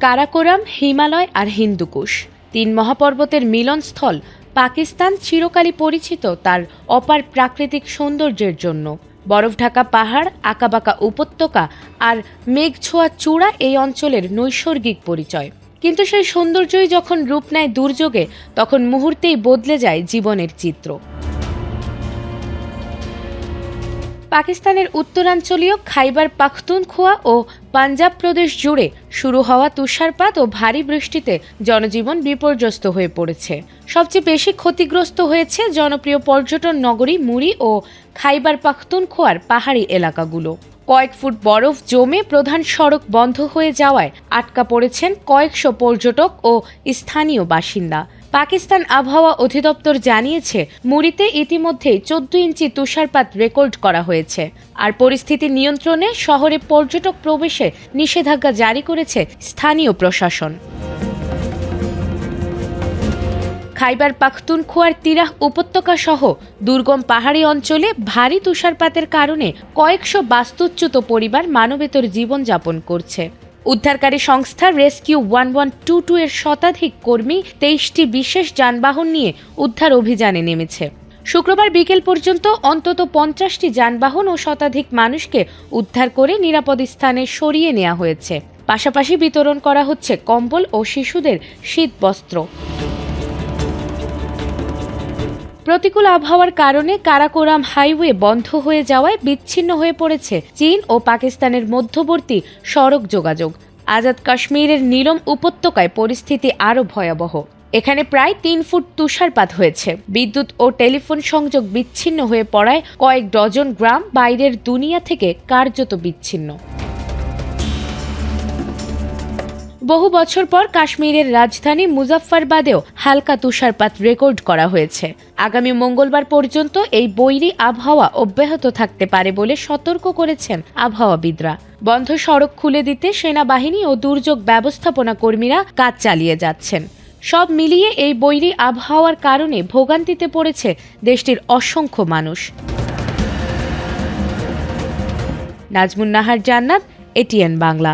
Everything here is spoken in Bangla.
কারাকোরাম, হিমালয় আর হিন্দুকুশ তিন মহাপর্বতের মিলনস্থল পাকিস্তান চিরকালই পরিচিত তার অপার প্রাকৃতিক সৌন্দর্যের জন্য। বরফ ঢাকা পাহাড়, আঁকাবাঁকা উপত্যকা আর মেঘছোঁয়া চূড়া এই অঞ্চলের নৈসর্গিক পরিচয়। কিন্তু সেই সৌন্দর্যই যখন রূপ নেয় দুর্যোগে, তখন মুহূর্তেই বদলে যায় জীবনের চিত্র। পাকিস্তানের উত্তরাঞ্চলীয় খাইবার পাখতুনখোয়া ও পাঞ্জাব প্রদেশ জুড়ে শুরু হওয়া তুষারপাত ও ভারী বৃষ্টিতে জনজীবন বিপর্যস্ত হয়ে পড়েছে। সবচেয়ে বেশি ক্ষতিগ্রস্ত হয়েছে জনপ্রিয় পর্যটন নগরী মুরি ও খাইবার পাখতুনখোয়ার পাহাড়ি এলাকাগুলো। কয়েক ফুট বরফ জমে প্রধান সড়ক বন্ধ হয়ে যাওয়ায় আটকা পড়েছেন কয়েকশো পর্যটক ও স্থানীয় বাসিন্দা। পাকিস্তান আবহাওয়া অধিদপ্তর জানিয়েছে, মুরিতে ইতিমধ্যেই 14 ইঞ্চি তুষারপাত রেকর্ড করা হয়েছে। আর পরিস্থিতি নিয়ন্ত্রণে শহরে পর্যটক প্রবেশে নিষেধাজ্ঞা জারি করেছে স্থানীয় প্রশাসন। খাইবার পাখতুনখোয়ার তিরাহ উপত্যকা সহ দুর্গম পাহাড়ি অঞ্চলে ভারী তুষারপাতের কারণে কয়েকশো বাস্তুচ্যুত পরিবার মানবেতর জীবনযাপন করছে। উদ্ধারকারী সংস্থা রেস্কিউ 1122 এর শতাধিক কর্মী 23টি বিশেষ যানবাহন নিয়ে উদ্ধার অভিযানে নেমেছে। শুক্রবার বিকেল পর্যন্ত অন্তত 50টি যানবাহন ও শতাধিক মানুষকে উদ্ধার করে নিরাপদ স্থানে সরিয়ে নেওয়া হয়েছে। পাশাপাশি বিতরণ করা হচ্ছে কম্বল ও শিশুদের শীতবস্ত্র। প্রতিকূল আবহাওয়ার কারণে কারাকোরাম হাইওয়ে বন্ধ হয়ে যাওয়ায় বিচ্ছিন্ন হয়ে পড়েছে চীন ও পাকিস্তানের মধ্যবর্তী সড়ক যোগাযোগ। আজাদ কাশ্মীরের নীলম উপত্যকায় পরিস্থিতি আরও ভয়াবহ। এখানে প্রায় 3 ফুট তুষারপাত হয়েছে। বিদ্যুৎ ও টেলিফোন সংযোগ বিচ্ছিন্ন হয়ে পড়ায় কয়েক ডজন গ্রাম বাইরের দুনিয়া থেকে কার্যত বিচ্ছিন্ন। বহু বছর পর কাশ্মীরের রাজধানী মুজাফফরবাদেও হালকা তুষারপাত রেকর্ড করা হয়েছে। আগামী মঙ্গলবার পর্যন্ত এই বৈরী আবহাওয়া অব্যাহত থাকতে পারে বলে সতর্ক করেছেন আবহাওয়াবিদরা। বন্ধ সড়ক খুলে দিতে সেনাবাহিনী ও দুর্যোগ ব্যবস্থাপনা কর্মীরা কাজ চালিয়ে যাচ্ছেন। সব মিলিয়ে এই বৈরী আবহাওয়ার কারণে ভোগান্তিতে পড়েছে দেশটির অসংখ্য মানুষ। নাজমুন নাহার জান্নাত, এটিএন বাংলা।